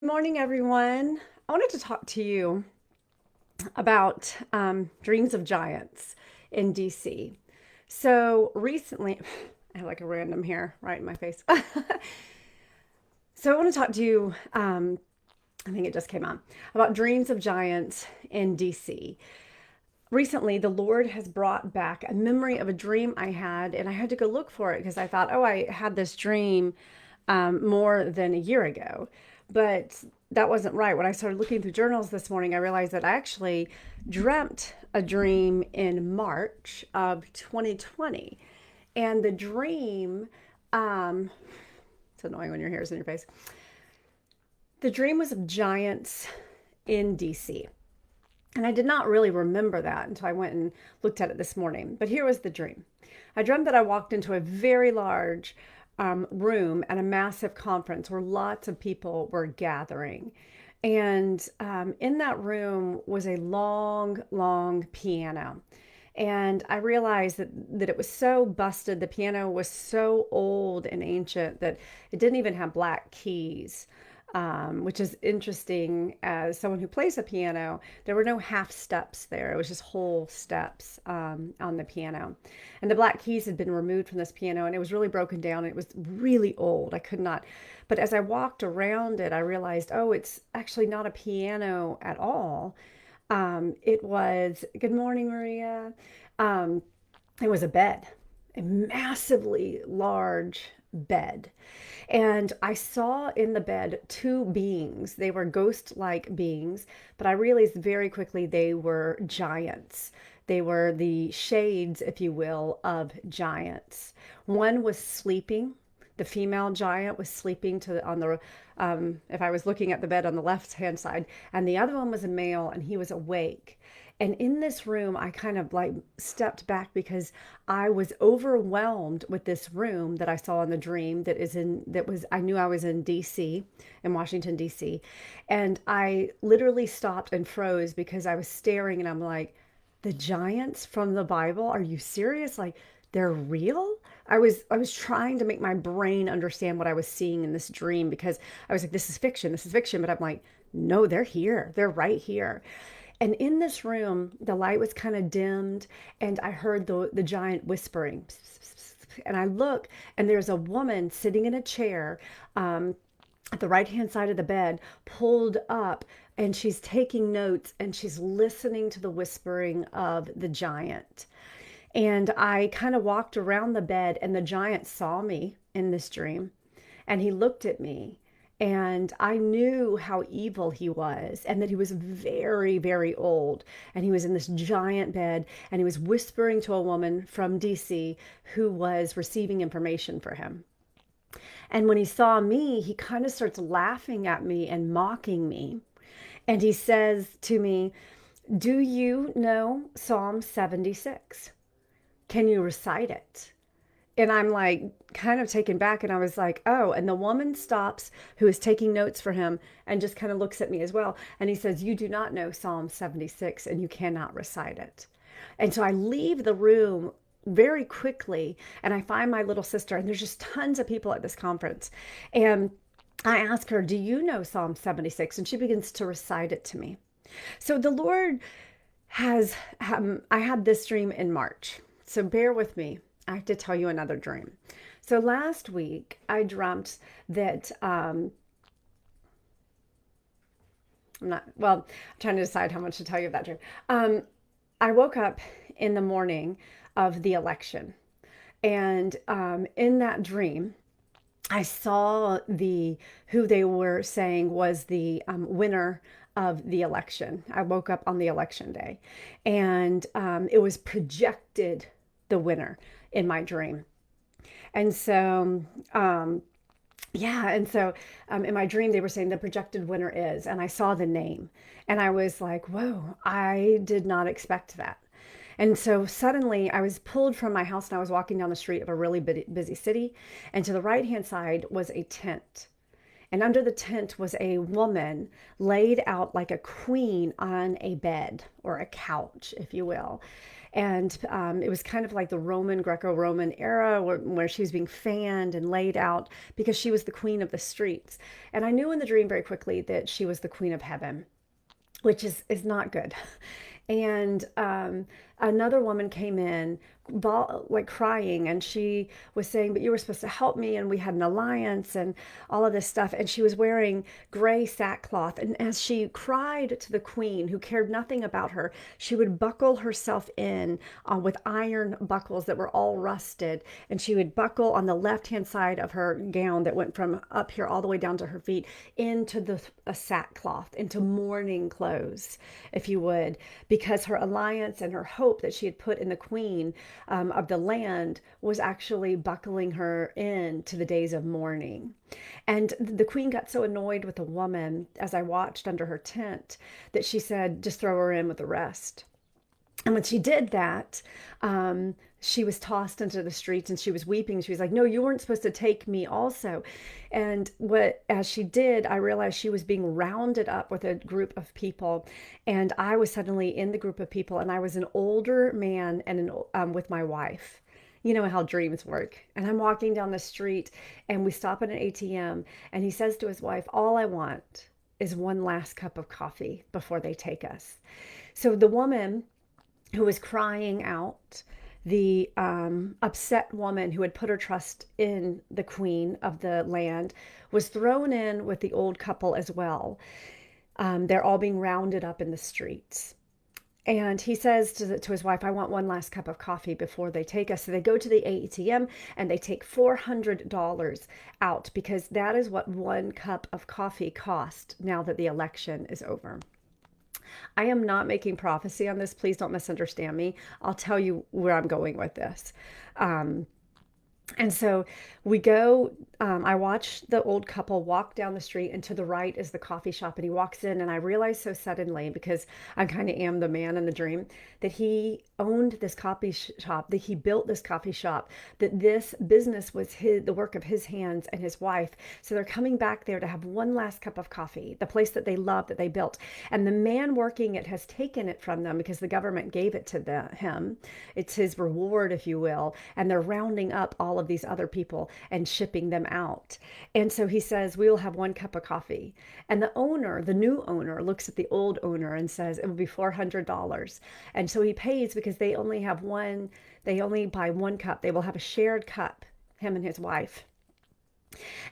Morning, everyone. I wanted to talk to you about dreams of giants in DC. So recently, I have like a random hair right in my face. So I want to talk to you, I think it just came on, about dreams of giants in DC. Recently, the Lord has brought back a memory of a dream I had, and I had to go look for it because I thought, oh, I had this dream more than a year ago. But that wasn't right. When I started looking through journals this morning, I realized that I actually dreamt a dream in March of 2020. And the dream, um, it's annoying when your hair's in your face. The dream was of giants in DC. And I did not really remember that until I went and looked at it this morning. But here was the dream. I dreamt that I walked into a very large room at a massive conference where lots of people were gathering. And in that room was a long, long piano. And I realized that it was so busted. The piano was so old and ancient that it didn't even have black keys, which is interesting as someone who plays a piano. There were no half steps there. It was just whole steps on the piano. And the black keys had been removed from this piano and it was really broken down. It was really old. I could not. But as I walked around it, I realized, oh, it's actually not a piano at all. It was, good morning, Maria. Um, it was a bed, a massively large bed. And I saw in the bed two beings. They were ghost like beings, but I realized very quickly they were giants. They were the shades, if you will, of giants. One was sleeping. The female giant was sleeping on the, if I was looking at the bed on the left hand side, and the other one was a male and he was awake. And in this room, I kind of like stepped back because I was overwhelmed with this room that I saw in the dream I knew I was in DC, in Washington, DC. And I literally stopped and froze because I was staring and I'm like, the giants from the Bible? Are you serious? Like they're real? I was trying to make my brain understand what I was seeing in this dream because I was like, this is fiction, but I'm like, no, they're here. They're right here. And in this room, the light was kind of dimmed, and I heard the giant whispering. And I look, and there's a woman sitting in a chair at the right hand side of the bed, pulled up, and she's taking notes and she's listening to the whispering of the giant. And I kind of walked around the bed, and the giant saw me in this dream. And he looked at me, and I knew how evil he was, and that he was very, very old. And he was in this giant bed, and he was whispering to a woman from DC who was receiving information for him. And when he saw me, he kind of starts laughing at me and mocking me. And he says to me, do you know Psalm 76? Can you recite it? And I'm like kind of taken back, and I was like, oh. And the woman stops who is taking notes for him and just kind of looks at me as well. And he says, you do not know Psalm 76 and you cannot recite it. And so I leave the room very quickly and I find my little sister, and there's just tons of people at this conference. And I ask her, do you know Psalm 76? And she begins to recite it to me. So the Lord has, I had this dream in March. So bear with me. I have to tell you another dream. So last week I dreamt that I'm trying to decide how much to tell you of that dream. I woke up in the morning of the election, and in that dream, I saw who they were saying was the winner of the election. I woke up on the election day, and it was projected the winner in my dream. And so, in my dream, they were saying the projected winner is, and I saw the name, and I was like, whoa, I did not expect that. And so suddenly I was pulled from my house and I was walking down the street of a really busy city. And to the right hand side was a tent. And under the tent was a woman laid out like a queen on a bed or a couch, if you will. And it was kind of like the Roman, Greco-Roman era where she was being fanned and laid out because she was the queen of the streets. And I knew in the dream very quickly that she was the queen of heaven, which is not good. And another woman came in, like crying, and she was saying, "But you were supposed to help me, and we had an alliance, and all of this stuff." And she was wearing gray sackcloth. And as she cried to the queen, who cared nothing about her, she would buckle herself in with iron buckles that were all rusted, and she would buckle on the left-hand side of her gown that went from up here all the way down to her feet into the a sackcloth, into mourning clothes, if you would, because her alliance and her hope that she had put in the queen of the land was actually buckling her in to the days of mourning. And the queen got so annoyed with the woman as I watched under her tent that she said, just throw her in with the rest. And when she did that, she was tossed into the streets and she was weeping. She was like, "No, you weren't supposed to take me also." And as she did, I realized she was being rounded up with a group of people. And I was suddenly in the group of people, and I was an older man and with my wife. You know how dreams work. And I'm walking down the street, and we stop at an ATM, and he says to his wife, "All I want is one last cup of coffee before they take us." So the woman who was crying out, the upset woman who had put her trust in the queen of the land, was thrown in with the old couple as well. They're all being rounded up in the streets. And he says to his wife, "I want one last cup of coffee before they take us." So they go to the ATM and they take $400 out, because that is what one cup of coffee cost now that the election is over. I am not making prophecy on this. Please don't misunderstand me. I'll tell you where I'm going with this. Um, and so we go, I watch the old couple walk down the street, and to the right is the coffee shop. And he walks in, and I realize so suddenly, because I kind of am the man in the dream, that he owned this coffee shop, that he built this coffee shop, that this business was the work of his hands and his wife. So they're coming back there to have one last cup of coffee, the place that they love, that they built. And the man working it has taken it from them because the government gave it to him. It's his reward, if you will. And they're rounding up all of these other people and shipping them out. And so he says, "We will have one cup of coffee." And the owner, the new owner, looks at the old owner and says, "It will be $400. And so he pays because they only have one, they only buy one cup. They will have a shared cup, him and his wife.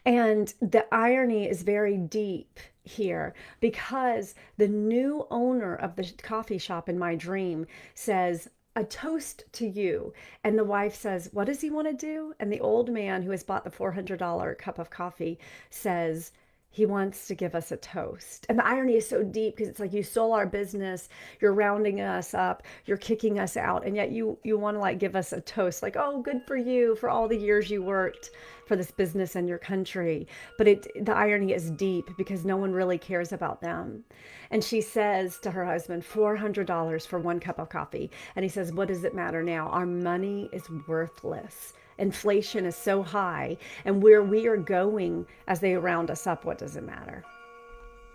And the irony is very deep here, because the new owner of the coffee shop in my dream says, "A toast to you." And the wife says, "What does he want to do?" And the old man who has bought the $400 cup of coffee says, "He wants to give us a toast." And the irony is so deep, because it's like, you stole our business, you're rounding us up, you're kicking us out, and yet you want to like give us a toast, like, "Oh, good for you for all the years you worked for this business and your country." But the irony is deep, because no one really cares about them. And she says to her husband, $400 for one cup of coffee. And he says, "What does it matter now? Our money is worthless. Inflation is so high, and where we are going as they round us up, what does it matter?"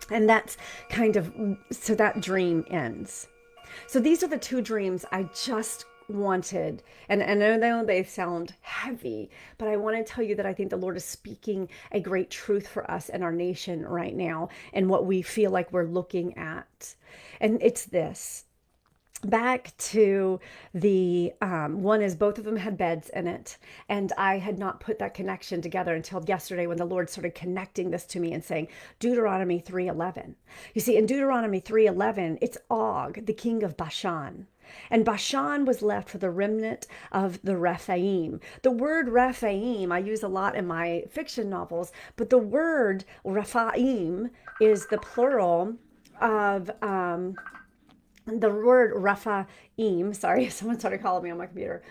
And that's kind of, so that dream ends. So these are the two dreams I just wanted, and I know they sound heavy, but I want to tell you that I think the Lord is speaking a great truth for us and our nation right now, and what we feel like we're looking at. And it's this. Back to the one is, both of them had beds in it, and I had not put that connection together until yesterday, when the Lord started connecting this to me and saying Deuteronomy 3:11. You see, in Deuteronomy 3:11, it's Og, the king of Bashan. And Bashan was left for the remnant of the Rephaim. The word Rephaim I use a lot in my fiction novels, but the word Rephaim is the plural of the word Raphaim, sorry, someone started calling me on my computer,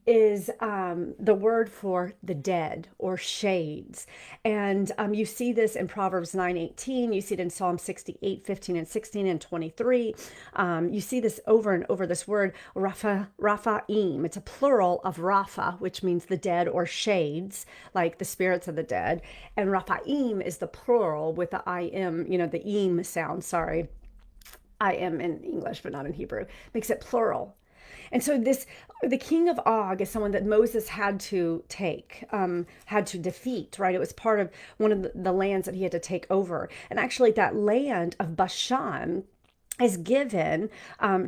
is the word for the dead or shades. And you see this in Proverbs 9:18. You see it in Psalm 68:15 and 16 and 23. You see this over and over, this word Raphaim. It's a plural of Rapha, which means the dead or shades, like the spirits of the dead. And Raphaim is the plural with the im, the im sound, sorry. I am in English, but not in Hebrew. Makes it plural. And so the king of Og is someone that Moses had to had to defeat, right? It was part of one of the lands that he had to take over. And actually, that land of Bashan is given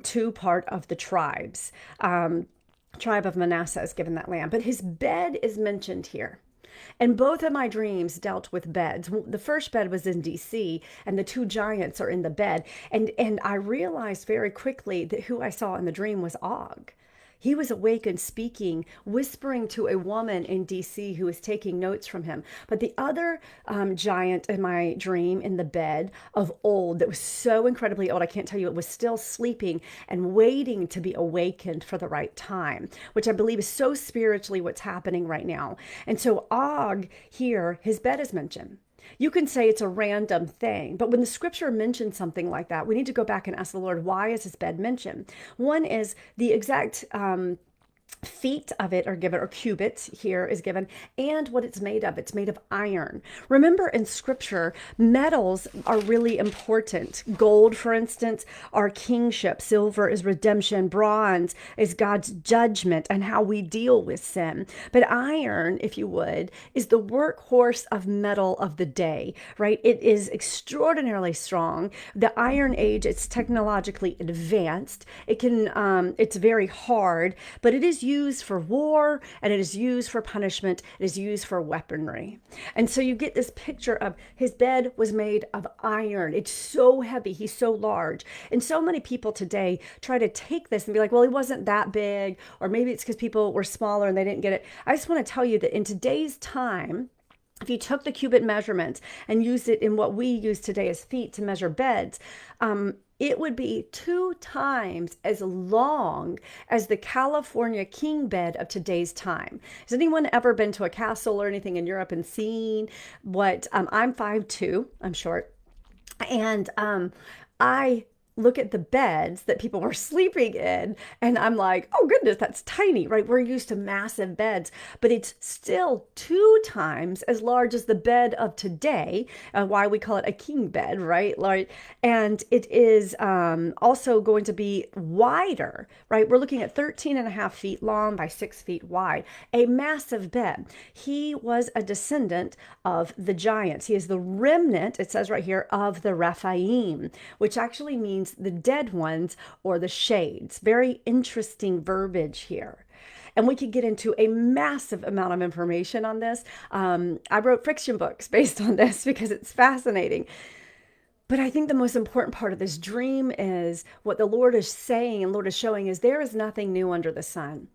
to part of the tribes. Tribe of Manasseh is given that land, but his bed is mentioned here. And both of my dreams dealt with beds. The first bed was in DC, and the two giants are in the bed. And I realized very quickly that who I saw in the dream was Og. He was awake and speaking, whispering to a woman in DC who was taking notes from him. But the other giant in my dream in the bed of old, that was so incredibly old, I can't tell you, it was still sleeping and waiting to be awakened for the right time, which I believe is so spiritually what's happening right now. And so Og here, his bed is mentioned. You can say it's a random thing, but when the scripture mentions something like that, we need to go back and ask the Lord, why is his bed mentioned? One is the exact feet of it are given, or cubits here is given, and what it's made of. It's made of iron. Remember, in scripture, metals are really important. Gold, for instance, are kingship. Silver is redemption. Bronze is God's judgment and how we deal with sin. But iron, if you would, is the workhorse of metal of the day, right? It is extraordinarily strong. The Iron Age, it's technologically advanced. It's very hard, but it is used for war, and it is used for punishment. It is used for weaponry. And so you get this picture of his bed was made of iron. It's so heavy. He's so large. And so many people today try to take this and be like, well, he wasn't that big, or maybe it's because people were smaller and they didn't get it. I just want to tell you that in today's time, if you took the cubit measurements and used it in what we use today as feet to measure beds, it would be 2 times as long as the California king bed of today's time. Has anyone ever been to a castle or anything in Europe and seen what, I'm 5'2", I'm short, and I look at the beds that people were sleeping in, and I'm like, oh goodness, that's tiny, right? We're used to massive beds, but it's still 2 times as large as the bed of today, why we call it a king bed, right? Like, and it is also going to be wider, right? We're looking at 13.5 feet long by 6 feet wide, a massive bed. He was a descendant of the giants. He is the remnant, it says right here, of the Rephaim, which actually means the dead ones or the shades. Very interesting verbiage here. And we could get into a massive amount of information on this. I wrote fiction books based on this because it's fascinating. But I think the most important part of this dream is what the Lord is saying and Lord is showing is there is nothing new under the sun.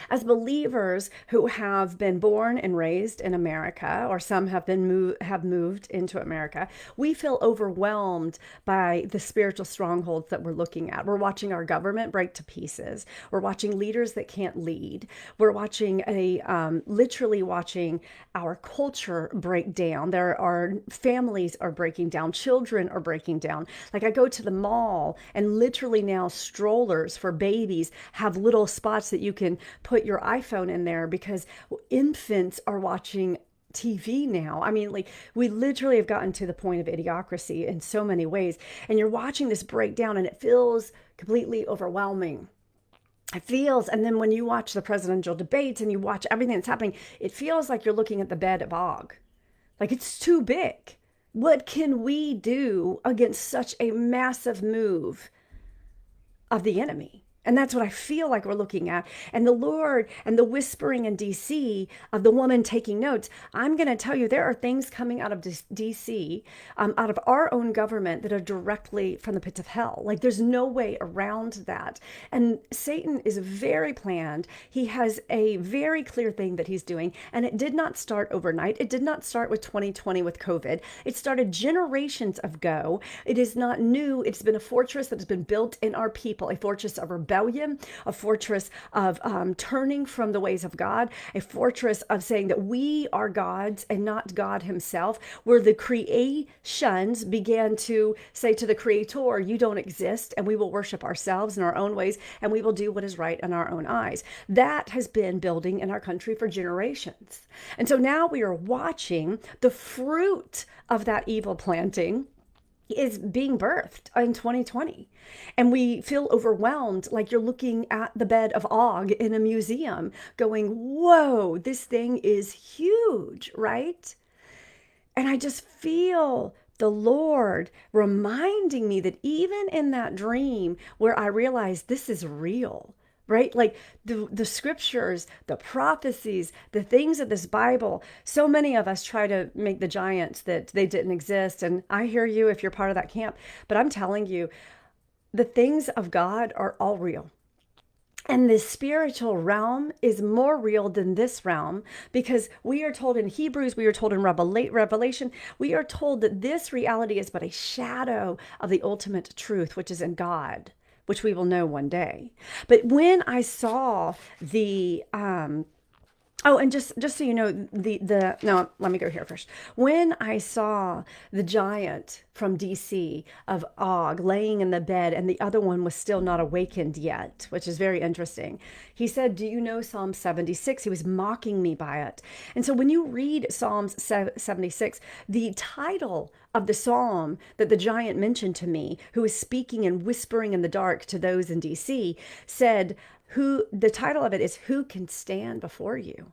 As believers who have been born and raised in America, or some have moved into America, we feel overwhelmed by the spiritual strongholds that we're looking at. We're watching our government break to pieces. We're watching leaders that can't lead. We're watching literally watching our culture break down. There are families are breaking down. Children are breaking down. Like, I go to the mall and literally now strollers for babies have little spots that you can put your iPhone in there because infants are watching TV now. I mean, like, we literally have gotten to the point of idiocracy in so many ways. And you're watching this breakdown and it feels completely overwhelming. It feels, and then when you watch the presidential debates and you watch everything that's happening, it feels like you're looking at the bed of Og. Like, it's too big. What can we do against such a massive move of the enemy? And that's what I feel like we're looking at. And the Lord and the whispering in DC of the woman taking notes, I'm going to tell you, there are things coming out of DC, out of our own government that are directly from the pits of hell. Like, there's no way around that. And Satan is very planned. He has a very clear thing that he's doing. And it did not start overnight. It did not start with 2020 with COVID. It started generations ago. It is not new. It's been a fortress that has been built in our people, a fortress of rebellion, a fortress of turning from the ways of God, a fortress of saying that we are gods and not God himself, where the creations began to say to the creator, you don't exist, and we will worship ourselves in our own ways, and we will do what is right in our own eyes. That has been building in our country for generations. And so now we are watching the fruit of that evil planting is being birthed in 2020. And we feel overwhelmed, like you're looking at the bed of Og in a museum going, whoa, this thing is huge, right? And I just feel the Lord reminding me that even in that dream where I realized this is real, right? Like the scriptures, the prophecies, the things of this Bible, so many of us try to make the giants that they didn't exist. And I hear you if you're part of that camp, but I'm telling you, the things of God are all real. And the spiritual realm is more real than this realm, because we are told in Hebrews, we are told in Revelation, we are told that this reality is but a shadow of the ultimate truth, which is in God, which we will know one day. But when I saw the oh, and just so you know, the no, let me go here first. When I saw the giant from DC of Og laying in the bed, and the other one was still not awakened yet, which is very interesting. He said, "Do you know Psalm 76?" He was mocking me by it. And so when you read Psalms 76, the title of the psalm that the giant mentioned to me, who was speaking and whispering in the dark to those in DC, said, who the title of it is "Who Can Stand Before You?"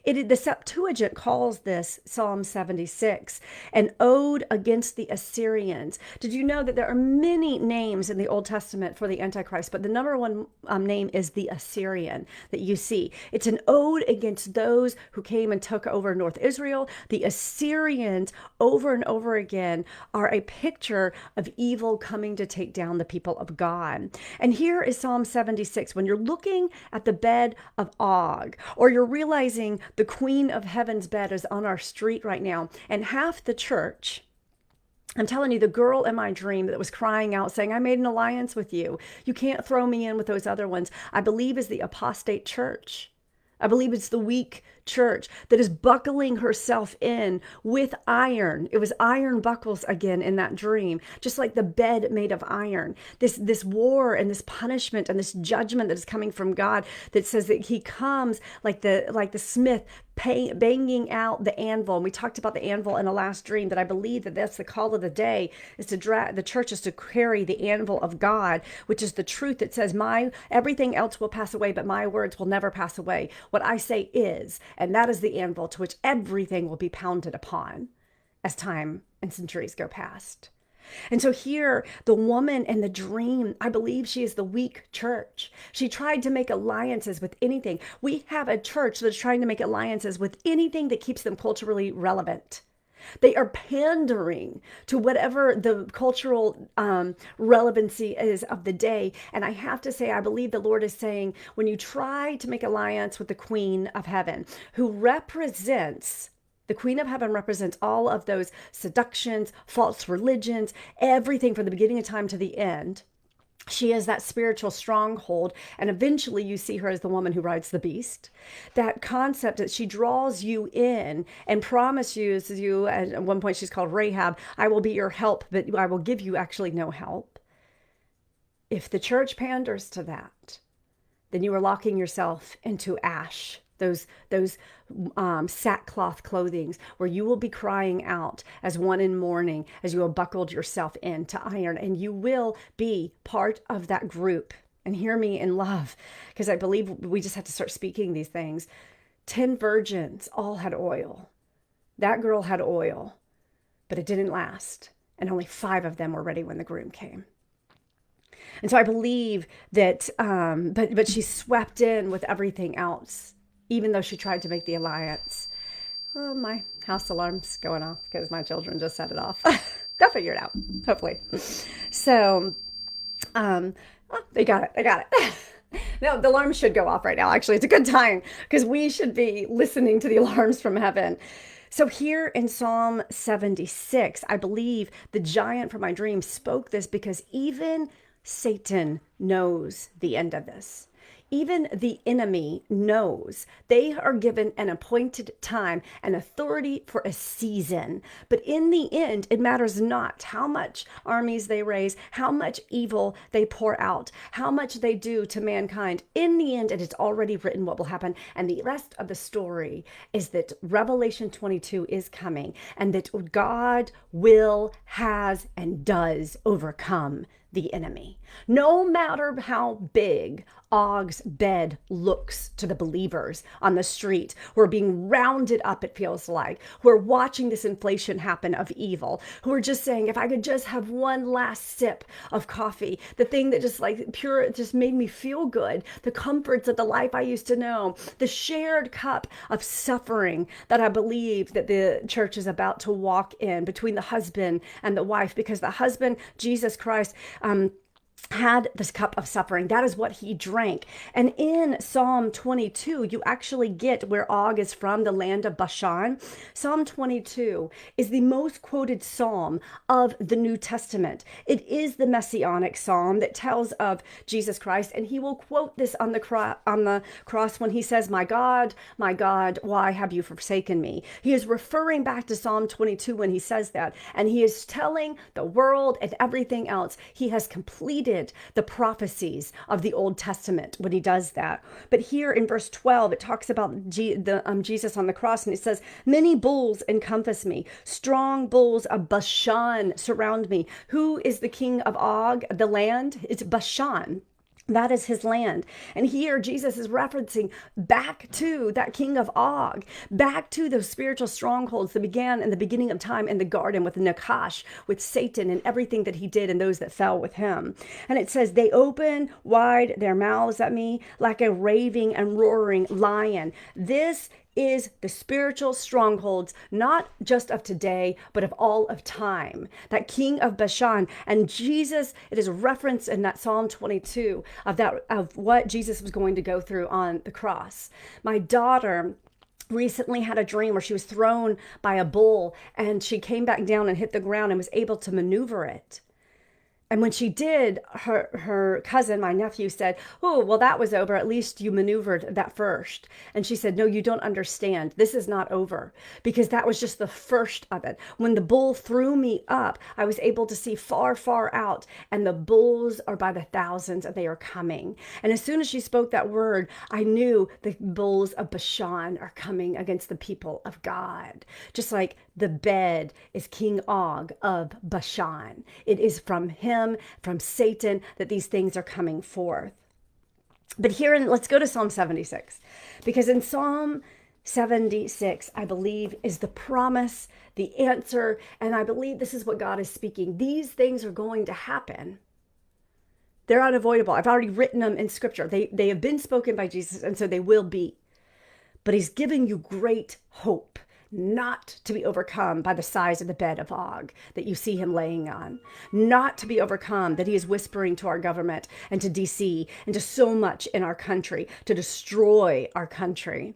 The Septuagint calls this Psalm 76 an ode against the Assyrians. Did you know that there are many names in the Old Testament for the Antichrist, but the number one name is the Assyrian that you see? It's an ode against those who came and took over North Israel. The Assyrians, over and over again, are a picture of evil coming to take down the people of God. And here is Psalm 76. When you're looking at the bed of Og, or you're realizing the Queen of Heaven's bed is on our street right now, and half the church, I'm telling you, the girl in my dream that was crying out saying, I made an alliance with you, you can't throw me in with those other ones, I believe is the apostate church. I believe it's the weak church that is buckling herself in with iron. It was iron buckles again in that dream, just like the bed made of iron. This war and this punishment and this judgment that is coming from God, that says that he comes like the smith banging out the anvil. And we talked about the anvil in the last dream, that I believe that that's the call of the day, is to drag the church, is to carry the anvil of God, which is the truth that says everything else will pass away, but my words will never pass away. What I say is, and that is the anvil to which everything will be pounded upon as time and centuries go past. And so here, the woman in the dream, I believe she is the weak church. She tried to make alliances with anything. We have a church that's trying to make alliances with anything that keeps them culturally relevant. They are pandering to whatever the cultural relevancy is of the day. And I have to say, I believe the Lord is saying, when you try to make alliance with the Queen of Heaven, who represents the Queen of Heaven, represents all of those seductions, false religions, everything from the beginning of time to the end. She is that spiritual stronghold. And eventually you see her as the woman who rides the beast. That concept that she draws you in and promises you, at one point she's called Rahab, I will be your help, but I will give you actually no help. If the church panders to that, then you are locking yourself into ash. Those sackcloth clothings, where you will be crying out as one in mourning, as you have buckled yourself into iron, and you will be part of that group. And hear me in love, because I believe we just have to start speaking these things. 10 virgins all had oil. That girl had oil, but it didn't last, and only 5 of them were ready when the groom came. And so I believe that, but she's swept in with everything else, even though she tried to make the alliance. Oh, my house alarm's going off because my children just set it off. They'll figure it out, hopefully. So, they got it. No, the alarm should go off right now. Actually, it's a good time, because we should be listening to the alarms from heaven. So here in Psalm 76, I believe the giant from my dream spoke this, because even Satan knows the end of this. even the enemy knows they are given an appointed time and authority for a season. But in the end, it matters not how much armies they raise, how much evil they pour out, how much they do to mankind. In the end, it is already written what will happen. And the rest of the story is that Revelation 22 is coming, and that God will, has, and does overcome the enemy. No matter how big Og's bed looks to the believers on the street who are being rounded up, it feels like, who are watching this inflation happen of evil, who are just saying, if I could just have one last sip of coffee, the thing that just like pure, just made me feel good, the comforts of the life I used to know, the shared cup of suffering that I believe that the church is about to walk in between the husband and the wife, because the husband, Jesus Christ, had this cup of suffering. That is what he drank. And in Psalm 22, you actually get where Og is from, the land of Bashan. Psalm 22 is the most quoted psalm of the New Testament. It is the messianic psalm that tells of Jesus Christ, and he will quote this on the cross when he says, my God, why have you forsaken me?" He is referring back to Psalm 22 when he says that, and he is telling the world and everything else he has completed the prophecies of the Old Testament when he does that. But here in verse 12, it talks about Jesus on the cross, and it says, "Many bulls encompass me. Strong bulls of Bashan surround me." Who is the king of Og, the land? It's Bashan. That is his land. And here Jesus is referencing back to that king of Og, back to those spiritual strongholds that began in the beginning of time in the garden with Nakash, with Satan and everything that he did and those that fell with him. And it says, "They open wide their mouths at me like a raving and roaring lion." This is the spiritual strongholds, not just of today, but of all of time. That king of Bashan. And Jesus, it is referenced in that Psalm 22 of what Jesus was going to go through on the cross. My daughter recently had a dream where she was thrown by a bull, and she came back down and hit the ground and was able to maneuver it. And when she did, her cousin, my nephew, said, "Oh, well, that was over. At least you maneuvered that first." And she said, "No, you don't understand. This is not over, because that was just the first of it. When the bull threw me up, I was able to see far, far out, and the bulls are by the thousands, and they are coming." And as soon as she spoke that word, I knew the bulls of Bashan are coming against the people of God. Just like the bed is King Og of Bashan. It is from him, from Satan, that these things are coming forth. But here, let's go to Psalm 76, because in Psalm 76, I believe, is the promise, the answer, and I believe this is what God is speaking. These things are going to happen. They're unavoidable. I've already written them in scripture. They have been spoken by Jesus, and so they will be. But he's giving you great hope, not to be overcome by the size of the bed of Og that you see him laying on, not to be overcome that he is whispering to our government and to DC and to so much in our country to destroy our country.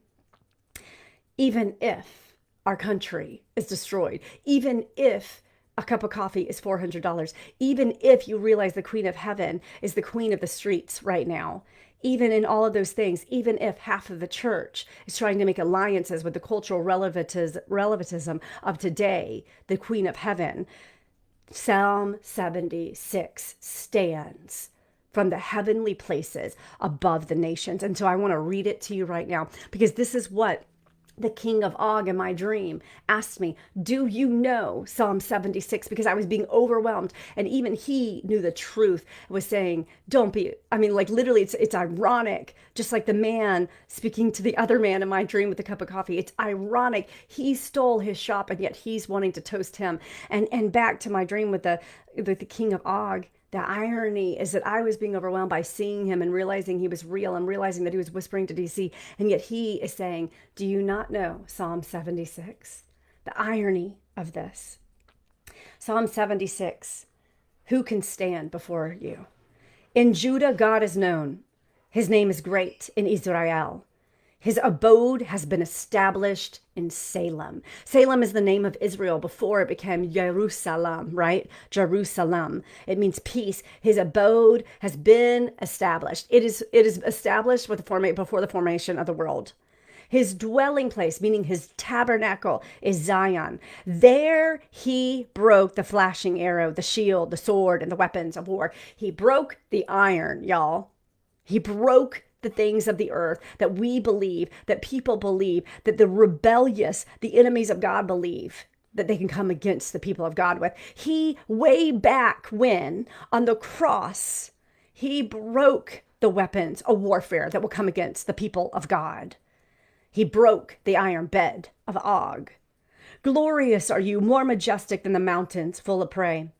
Even if our country is destroyed, even if a cup of coffee is $400, even if you realize the Queen of Heaven is the queen of the streets right now, even in all of those things, even if half of the church is trying to make alliances with the cultural relativism of today, the Queen of Heaven, Psalm 76 stands from the heavenly places above the nations. And so I want to read it to you right now, because this is what the king of Og in my dream asked me, "Do you know Psalm 76? Because I was being overwhelmed. And even he knew the truth, was saying, don't be, like literally it's ironic. Just like the man speaking to the other man in my dream with a cup of coffee. It's ironic. He stole his shop, and yet he's wanting to toast him. And back to my dream with the king of Og. The irony is that I was being overwhelmed by seeing him and realizing he was real and realizing that he was whispering to DC. And yet he is saying, "Do you not know Psalm 76? The irony of this. Psalm 76. Who can stand before you? In Judah, God is known. His name is great in Israel. His abode has been established in Salem. Salem is the name of Israel before it became Jerusalem, right? Jerusalem. It means peace. His abode has been established. It is established before the formation of the world. His dwelling place, meaning his tabernacle, is Zion. There he broke the flashing arrow, the shield, the sword, and the weapons of war. He broke the iron, y'all. He broke the things of the earth that we believe, that people believe, that the rebellious, the enemies of God believe that they can come against the people of God with. He, way back when, on the cross, he broke the weapons of warfare that will come against the people of God. He broke the iron bed of Og. Glorious are you, more majestic than the mountains full of prey.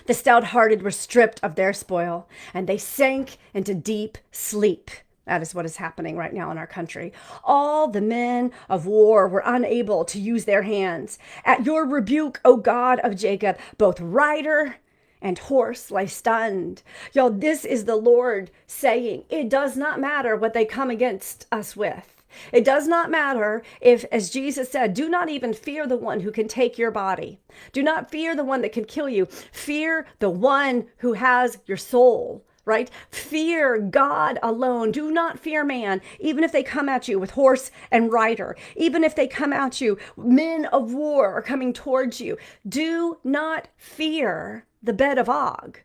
The stout-hearted were stripped of their spoil, and they sank into deep sleep. That is what is happening right now in our country. All the men of war were unable to use their hands. At your rebuke, O God of Jacob, both rider and horse lie stunned. Y'all, this is the Lord saying, it does not matter what they come against us with. It does not matter if, as Jesus said, do not even fear the one who can take your body. Do not fear the one that can kill you. Fear the one who has your soul, right? Fear God alone. Do not fear man, even if they come at you with horse and rider. Even if they come at you, men of war are coming towards you. Do not fear the bed of Og,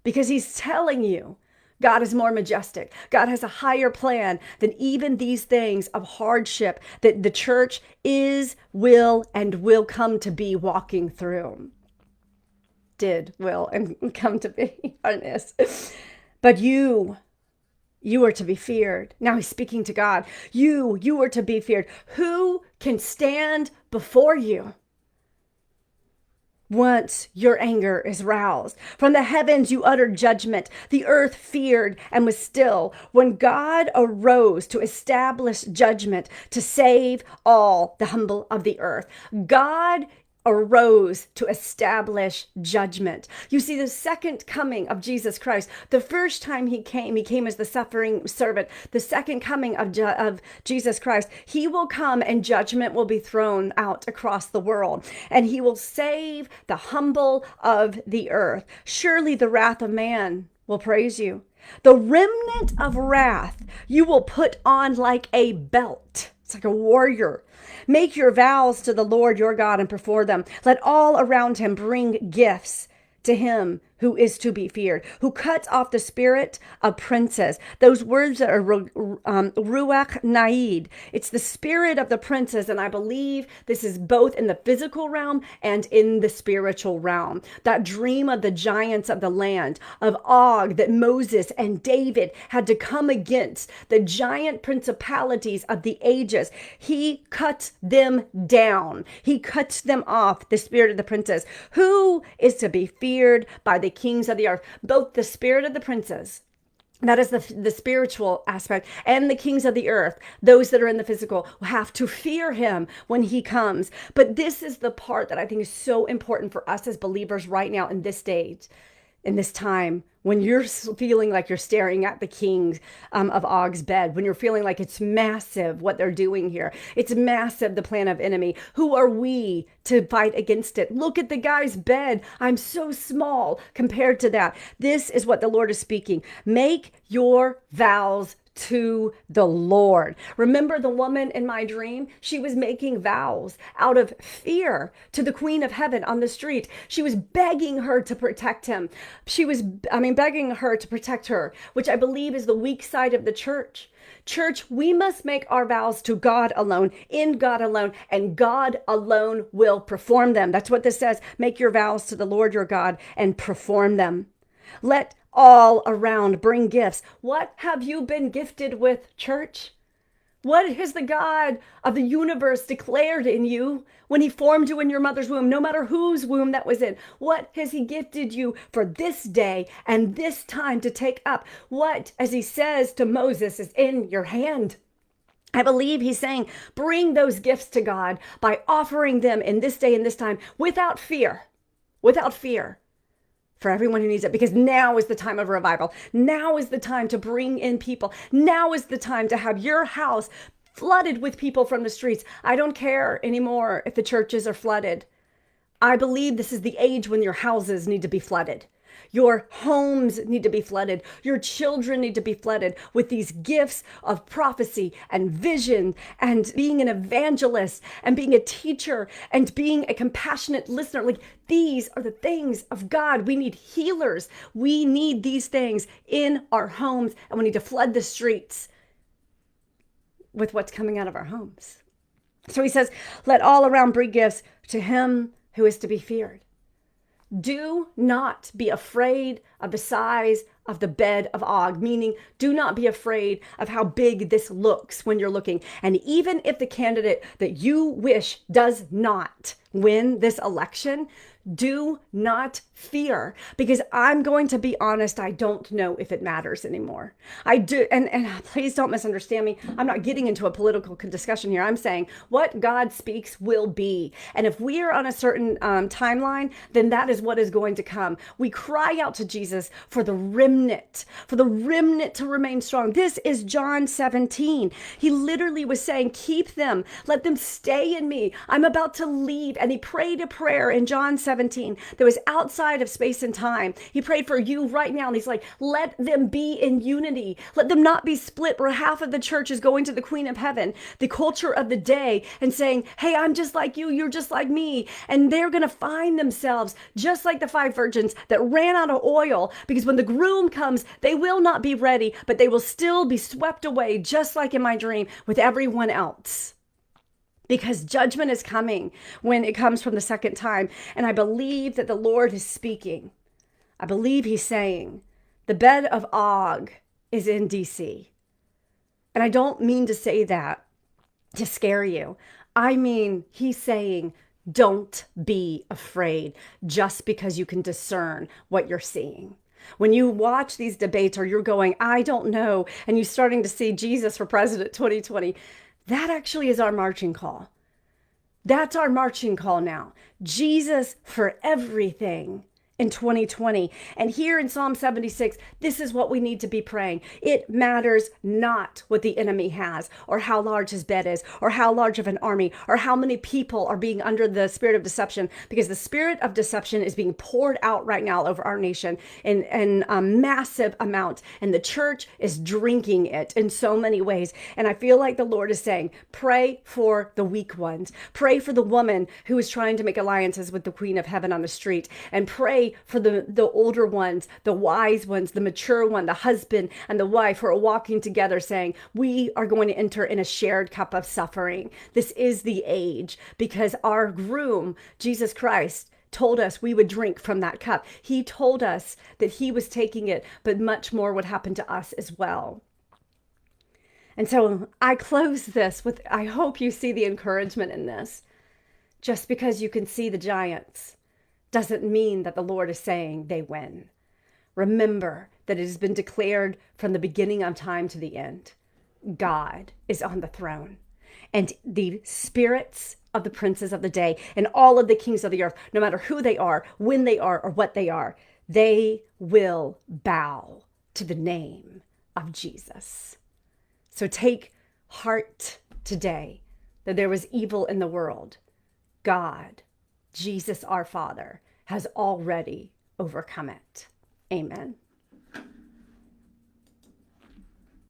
because he's telling you, God is more majestic. God has a higher plan than even these things of hardship that the church will come to be walking through. Will, and come to be on this. But you are to be feared. Now he's speaking to God. You are to be feared. Who can stand before you once your anger is roused? From the heavens you uttered judgment. The earth feared and was still. When God arose to establish judgment, to save all the humble of the earth. God arose to establish judgment. You see, the second coming of Jesus Christ, the first time he came as the suffering servant. The second coming of Jesus Christ, he will come and judgment will be thrown out across the world, and he will save the humble of the earth. Surely the wrath of man will praise you. The remnant of wrath you will put on like a belt. It's like a warrior. Make your vows to the Lord your God and perform them. Let all around him bring gifts to him who is to be feared, who cuts off the spirit of princes. Those words that are ruach naid. It's the spirit of the princes, and I believe this is both in the physical realm and in the spiritual realm. That dream of the giants of the land, of Og, that Moses and David had to come against, the giant principalities of the ages. He cuts them down. He cuts them off, the spirit of the princes. Who is to be feared by the kings of the earth? Both the spirit of the princes, that is the spiritual aspect, and the kings of the earth, those that are in the physical, will have to fear him when he comes. But this is the part that I think is so important for us as believers right now in this stage, in this time, when you're feeling like you're staring at the king of Og's bed, when you're feeling like it's massive what they're doing here. It's massive, the plan of enemy. Who are we to fight against it? Look at the guy's bed. I'm so small compared to that. This is what the Lord is speaking. Make your vows to the Lord. Remember the woman in my dream? She was making vows out of fear to the Queen of Heaven on the street. She was begging her to protect him. She was, begging her to protect her, which I believe is the weak side of the church. Church, we must make our vows to God alone, in God alone, and God alone will perform them. That's what this says. Make your vows to the Lord your God and perform them. Let all around bring gifts. What have you been gifted with, church? What has the God of the universe declared in you when he formed you in your mother's womb, no matter whose womb that was in? What has he gifted you for this day and this time to take up? What, as he says to Moses, is in your hand? I believe he's saying, bring those gifts to God by offering them in this day and this time without fear. Without fear. for everyone who needs it, because now is the time of revival. Now is the time to bring in people. Now is the time to have your house flooded with people from the streets. I don't care anymore if the churches are flooded. I believe this is the age when your houses need to be flooded. Your homes need to be flooded. Your children need to be flooded with these gifts of prophecy and vision and being an evangelist and being a teacher and being a compassionate listener. Like, these are the things of God. We need healers. We need these things in our homes, and we need to flood the streets with what's coming out of our homes. So he says, let all around bring gifts to him who is to be feared. Do not be afraid of the size of the bed of Og, meaning do not be afraid of how big this looks when you're looking. And even if the candidate that you wish does not win this election, do not fear, because I'm going to be honest, I don't know if it matters anymore. I do, and please don't misunderstand me. I'm not getting into a political discussion here. I'm saying what God speaks will be. And if we are on a certain timeline, then that is what is going to come. We cry out to Jesus for the remnant to remain strong. This is John 17. He literally was saying, keep them, let them stay in me. I'm about to leave. And he prayed a prayer in John 17 that was outside of space and time. He prayed for you right now. And he's like, let them be in unity. Let them not be split where half of the church is going to the Queen of Heaven, the culture of the day, and saying, hey, I'm just like you. You're just like me. And they're going to find themselves just like the 5 virgins that ran out of oil, because when the groom comes, they will not be ready, but they will still be swept away, just like in my dream, with everyone else. Because judgment is coming when it comes from the second time. And I believe that the Lord is speaking. I believe he's saying, the bed of Og is in DC. And I don't mean to say that to scare you. I mean, he's saying, don't be afraid just because you can discern what you're seeing. When you watch these debates, or you're going, I don't know, and you're starting to see Jesus for president 2020, that actually is our marching call. That's our marching call now. Jesus for everything in 2020. And here in Psalm 76, this is what we need to be praying. It matters not what the enemy has, or how large his bed is, or how large of an army, or how many people are being under the spirit of deception, because the spirit of deception is being poured out right now over our nation in a massive amount. And the church is drinking it in so many ways. And I feel like the Lord is saying, pray for the weak ones. Pray for the woman who is trying to make alliances with the Queen of Heaven on the street. And pray for the older ones, the wise ones, the mature one, the husband and the wife who are walking together saying, we are going to enter in a shared cup of suffering. This is the age, because our groom, Jesus Christ, told us we would drink from that cup. He told us that he was taking it, but much more would happen to us as well. And so I close this with, I hope you see the encouragement in this. Just because you can see the giants doesn't mean that the Lord is saying they win. Remember that it has been declared from the beginning of time to the end. God is on the throne. And the spirits of the princes of the day and all of the kings of the earth, no matter who they are, when they are, or what they will bow to the name of Jesus. So take heart today that there was evil in the world. God, Jesus our Father, has already overcome it. Amen.